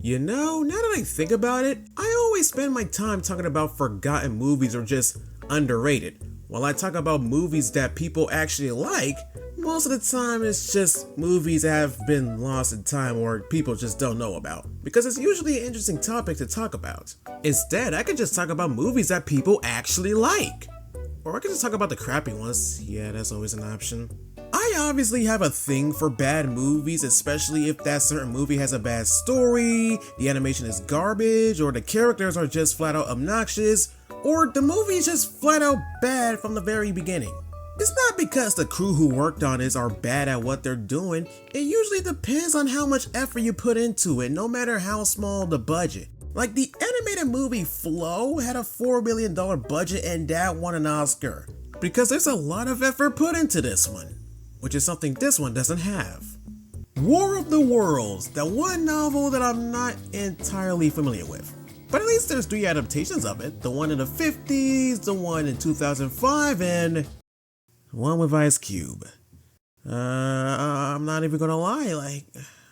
You know, now that I think about it, I always spend my time talking about forgotten movies or just underrated. While I talk about movies that people actually like, most of the time it's just movies that have been lost in time or people just don't know about, because it's usually an interesting topic to talk about. Instead, I could just talk about movies that people actually like. Or I could just talk about the crappy ones. Yeah, that's always an option. I obviously have a thing for bad movies, especially if that certain movie has a bad story, the animation is garbage, or the characters are just flat out obnoxious, or the movie is just flat out bad from the very beginning. It's not because the crew who worked on it are bad at what they're doing, it usually depends on how much effort you put into it, no matter how small the budget. Like the animated movie Flow had a $4 million budget and that won an Oscar, because there's a lot of effort put into this one, which is something this one doesn't have. War of the Worlds, the one novel that I'm not entirely familiar with. But at least there's 3 adaptations of it, the one in the 50s, the one in 2005, and one with Ice Cube. I'm not even gonna lie,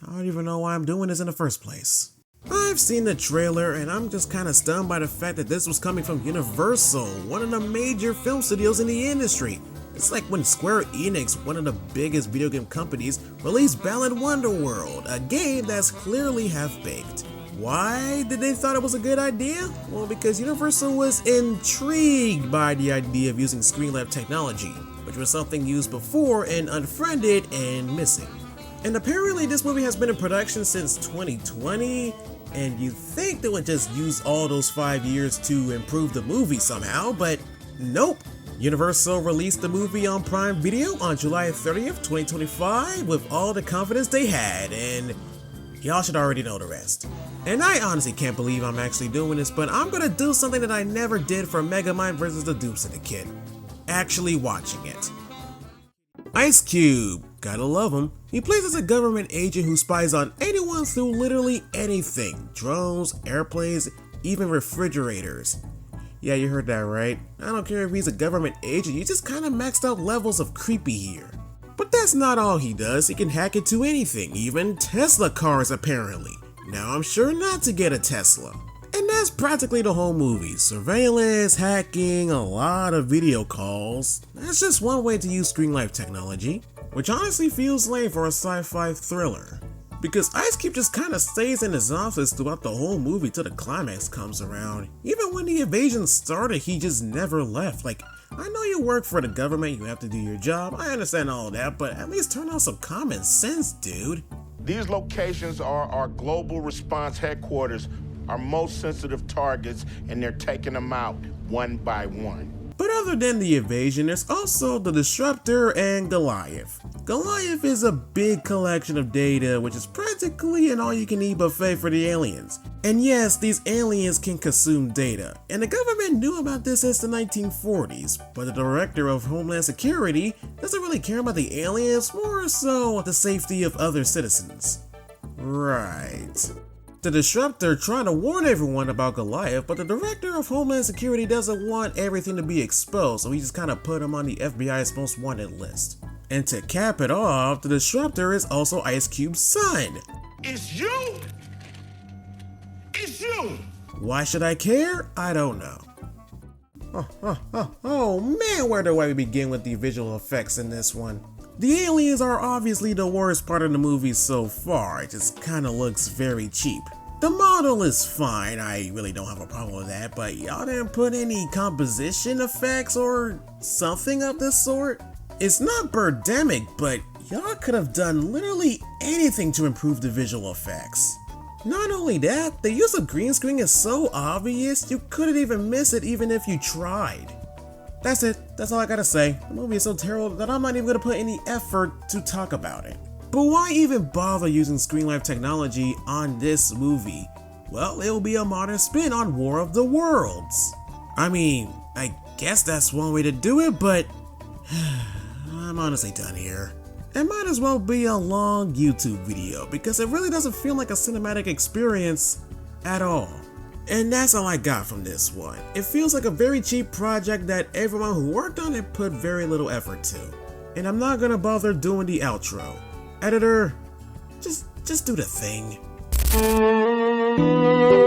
I don't even know why I'm doing this in the first place. I've seen the trailer and I'm just kinda stunned by the fact that this was coming from Universal, one of the major film studios in the industry. It's like when Square Enix, one of the biggest video game companies, released Balan Wonderworld, a game that's clearly half-baked. Why did they thought it was a good idea? Well, because Universal was intrigued by the idea of using screen-lab technology, which was something used before and unfriended and missing. And apparently this movie has been in production since 2020, and you'd think they would just use all those 5 years to improve the movie somehow, but nope. Universal released the movie on Prime Video on July 30th, 2025 with all the confidence they had, and y'all should already know the rest. And I honestly can't believe I'm actually doing this, but I'm gonna do something that I never did for Megamind vs. the Doom Syndicate. Actually watching it. Ice Cube, gotta love him. He plays as a government agent who spies on anyone through literally anything. Drones, airplanes, even refrigerators. Yeah, you heard that right. I don't care if he's a government agent, you just kinda maxed out levels of creepy here. But that's not all he does, he can hack into anything, even Tesla cars apparently. Now I'm sure not to get a Tesla. And that's practically the whole movie. Surveillance, hacking, a lot of video calls. That's just one way to use screen life technology, which honestly feels lame for a sci-fi thriller. Because Ice Cube just kinda stays in his office throughout the whole movie till the climax comes around. Even when the invasion started, he just never left. Like, I know you work for the government, you have to do your job, I understand all that, but at least turn on some common sense, dude. These locations are our global response headquarters, our most sensitive targets, and they're taking them out one by one. But other than the invasion, there's also the Disruptor and Goliath. Goliath is a big collection of data, which is practically an all-you-can-eat buffet for the aliens. And yes, these aliens can consume data, and the government knew about this since the 1940s, but the Director of Homeland Security doesn't really care about the aliens, more so the safety of other citizens. Right. The Disruptor tried to warn everyone about Goliath, but the Director of Homeland Security doesn't want everything to be exposed, so he just kinda put him on the FBI's most wanted list. And to cap it off, the Disruptor is also Ice Cube's son. It's you! It's you! Why should I care? I don't know. Oh man, where do I begin with the visual effects in this one? The aliens are obviously the worst part of the movie so far, it just kinda looks very cheap. The model is fine, I really don't have a problem with that, but y'all didn't put any composition effects or something of this sort? It's not Birdemic, but y'all could have done literally anything to improve the visual effects. Not only that, the use of green screen is so obvious, you couldn't even miss it even if you tried. That's it, that's all I gotta say. The movie is so terrible that I'm not even gonna put any effort to talk about it. But why even bother using screen life technology on this movie? Well, it will be a modern spin on War of the Worlds. I mean, I guess that's one way to do it, but I'm honestly done here. It might as well be a long YouTube video because it really doesn't feel like a cinematic experience at all. And that's all I got from this one. It feels like a very cheap project that everyone who worked on it put very little effort to. And I'm not gonna bother doing the outro. Editor, just do the thing. Bye.